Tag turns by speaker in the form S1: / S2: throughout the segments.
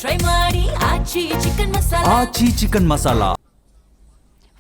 S1: Try ಮಾಡಿ ಆಚಿ chicken masala.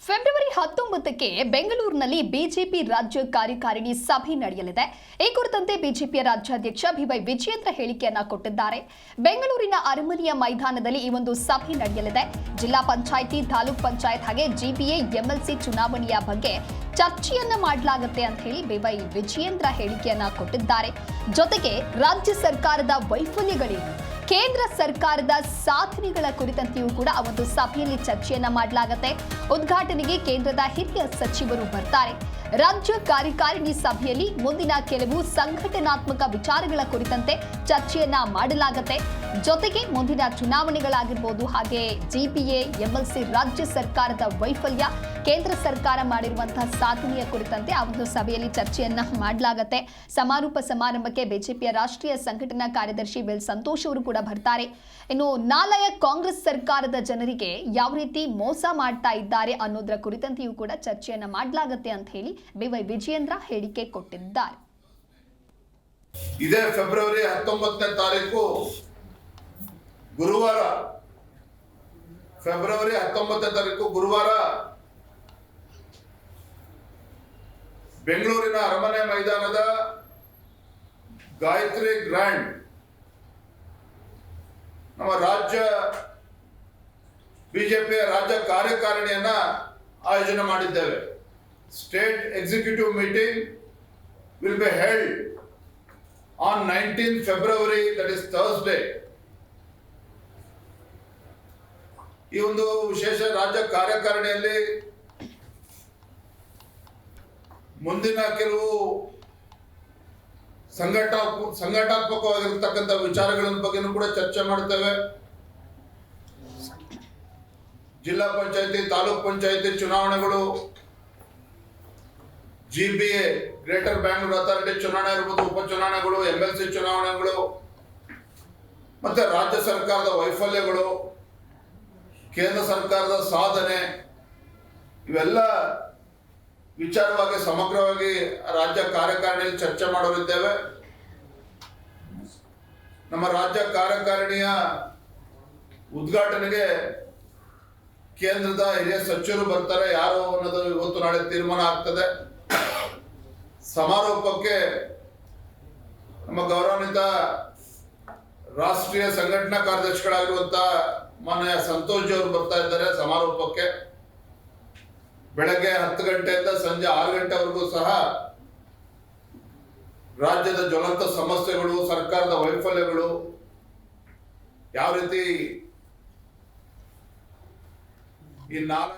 S2: February 19ಕ್ಕೆ ಬೆಂಗಳೂರಿನಲ್ಲಿ BJP ರಾಜ್ಯ ಕಾರ್ಯಕಾರಿಣಿ ಸಭೆ ನಡೆಯಲಿದೆ. ಈ ಕುರಿತಂತೆ ಬಿಜೆಪಿಯ ರಾಜ್ಯಾಧ್ಯಕ್ಷ ಬಿವೈ ವಿಜಯೇಂದ್ರ ಹೇಳಿಕೆಯನ್ನ ಕೊಟ್ಟಿದ್ದಾರೆ. ಬೆಂಗಳೂರಿನ ಅರಮನೆಯ ಮೈದಾನದಲ್ಲಿ ಈ ಒಂದು ಸಭೆ ನಡೆಯಲಿದೆ. ಜಿಲ್ಲಾ ಪಂಚಾಯಿತಿ, ತಾಲೂಕ್ ಪಂಚಾಯತ್ ಹಾಗೆ ಜಿಬಿಎ ಎಂಎಲ್ಸಿ ಚುನಾವಣೆಯ ಬಗ್ಗೆ ಚರ್ಚೆಯನ್ನ ಮಾಡಲಾಗುತ್ತೆ ಅಂತ ಹೇಳಿ ಬಿವೈ ವಿಜಯೇಂದ್ರ ಹೇಳಿಕೆಯನ್ನ ಕೊಟ್ಟಿದ್ದಾರೆ. ಜೊತೆಗೆ ರಾಜ್ಯ ಸರ್ಕಾರದ ವೈಫಲ್ಯಗಳೇನು, ಕೇಂದ್ರ ಸರ್ಕಾರದ ಸಾಧನೆಗಳ ಕುರಿತಂತೆಯೂ ಕೂಡ ಆ ಒಂದು ಸಭೆಯಲ್ಲಿ ಚರ್ಚೆಯನ್ನ ಮಾಡಲಾಗುತ್ತೆ. ಉದ್ಘಾಟನೆಗೆ ಕೇಂದ್ರದ ಹಿರಿಯ ಸಚಿವರು ಬರ್ತಾರೆ. ರಾಜ್ಯ ಕಾರ್ಯಕಾರಿಣಿ ಸಭೆಯಲ್ಲಿ ಮುಂದಿನ ಕೆಲವು ಸಂಘಟನಾತ್ಮಕ ವಿಚಾರಗಳ ಕುರಿತಂತೆ ಚರ್ಚೆಯನ್ನ ಮಾಡಲಾಗುತ್ತೆ. ಜೊತೆಗೆ ಮುಂದಿನ ಚುನಾವಣೆಗಳಾಗಿರ್ಬೋದು, ಹಾಗೆ ಜಿಪಿಎ ಎಂಎಲ್ಸಿ ರಾಜ್ಯ ಸರ್ಕಾರದ ವೈಫಲ್ಯ, ಕೇಂದ್ರ ಸರ್ಕಾರ ಮಾಡಿರುವಂತಹ ಸಾಧನೆಯ ಕುರಿತಂತೆ ಆ ಒಂದು ಸಭೆಯಲ್ಲಿ ಚರ್ಚೆಯನ್ನ ಮಾಡಲಾಗುತ್ತೆ. ಸಮಾರೋಪ ಸಮಾರಂಭಕ್ಕೆ ಬಿಜೆಪಿಯ ರಾಷ್ಟ್ರೀಯ ಸಂಘಟನಾ ಕಾರ್ಯದರ್ಶಿ ವೆಲ್ ಸಂತೋಷ್ ಅವರು ಕೂಡ ಬರ್ತಾರೆ. ಇನ್ನು ನಾಳೆಯ ಕಾಂಗ್ರೆಸ್ ಸರ್ಕಾರದ ಜನರಿಗೆ ಯಾವ ರೀತಿ ಮೋಸ ಮಾಡ್ತಾ ಇದ್ದಾರೆ ಅನ್ನೋದರ ಕುರಿತಂತೆಯೂ ಕೂಡ ಚರ್ಚೆಯನ್ನ ಮಾಡಲಾಗುತ್ತೆ ಅಂತ ಹೇಳಿ ಬಿವೈ ವಿಜಯೇಂದ್ರ ಹೇಳಿಕೆ ಕೊಟ್ಟಿದ್ದಾರೆ.
S3: ಇದೇ ಫೆಬ್ರವರಿ 19ನೇ ತಾರೀಕು ಗುರುವಾರ, ಫೆಬ್ರವರಿ 19ನೇ ತಾರೀಕು ಗುರುವಾರ ಬೆಂಗಳೂರಿನ ಅರಮನೆ ಮೈದಾನದ ಗಾಯತ್ರಿ ಗ್ರ್ಯಾಂಡ್ ನಮ್ಮ ರಾಜ್ಯ ಬಿಜೆಪಿಯ ರಾಜ್ಯ ಕಾರ್ಯಕಾರಿಣಿಯನ್ನ ಆಯೋಜನೆ ಮಾಡಿದ್ದೇವೆ. State executive meeting will be held on 19 February, that is Thursday. ಈ ಒಂದು ವಿಶೇಷ ರಾಜ್ಯ ಕಾರ್ಯಕಾರಿಣಿಯಲ್ಲಿ ಮುಂದಿನ ಕೆಲವು ಸಂಘಟನಾತ್ಮಕವಾಗಿರತಕ್ಕಂಥ ವಿಚಾರಗಳ ಬಗ್ಗೆನೂ ಕೂಡ ಚರ್ಚೆ ಮಾಡ್ತೇವೆ. ಜಿಲ್ಲಾ ಪಂಚಾಯತಿ, ತಾಲೂಕ್ ಪಂಚಾಯತಿ ಚುನಾವಣೆಗಳು, ಜಿಬಿಎ ಗ್ರೇಟರ್ ಬ್ಯಾಂಗ್ಳೂರ್ ಅಥಾರಿಟಿ ಚುನಾವಣೆ ಇರ್ಬೋದು, ಉಪಚುನಾವಣೆಗಳು, ಎಂಎಲ್ಸಿ ಚುನಾವಣೆಗಳು, ಮತ್ತೆ ರಾಜ್ಯ ಸರ್ಕಾರದ ವೈಫಲ್ಯಗಳು, ಕೇಂದ್ರ ಸರ್ಕಾರದ ಸಾಧನೆ, ಇವೆಲ್ಲ ವಿಚಾರವಾಗಿ ಸಮಗ್ರವಾಗಿ ರಾಜ್ಯ ಕಾರ್ಯಕಾರಿಣಿಯಲ್ಲಿ ಚರ್ಚೆ ಮಾಡೋರಿದ್ದೇವೆ. ನಮ್ಮ ರಾಜ್ಯ ಕಾರ್ಯಕಾರಿಣಿಯ ಉದ್ಘಾಟನೆಗೆ ಕೇಂದ್ರದ ಹಿರಿಯ ಸಚಿವರು ಬರ್ತಾರೆ. ಯಾರು ಅನ್ನೋದು ಇವತ್ತು ನಾಳೆ ತೀರ್ಮಾನ ಆಗ್ತದೆ. ಸಮಾರೋಪಕ್ಕೆ ನಮ್ಮ ಗೌರವಾನ್ವಿತ ರಾಷ್ಟ್ರೀಯ ಸಂಘಟನಾ ಕಾರ್ಯದರ್ಶಿಗಳಾಗಿರುವಂತಹ ಮಾನ್ಯ ಸಂತೋಷ್ ಅವರು ಬರ್ತಾ ಇದ್ದಾರೆ. ಸಮಾರೋಪಕ್ಕೆ ಬೆಳಗ್ಗೆ 10 ಗಂಟೆಯಿಂದ ಸಂಜೆ 6 ಗಂಟೆವರೆಗೂ ಸಹ ರಾಜ್ಯದ ಜ್ವಲಂತ ಸಮಸ್ಯೆಗಳು, ಸರ್ಕಾರದ ವೈಫಲ್ಯಗಳು, ಯಾವ ರೀತಿ ಈ 4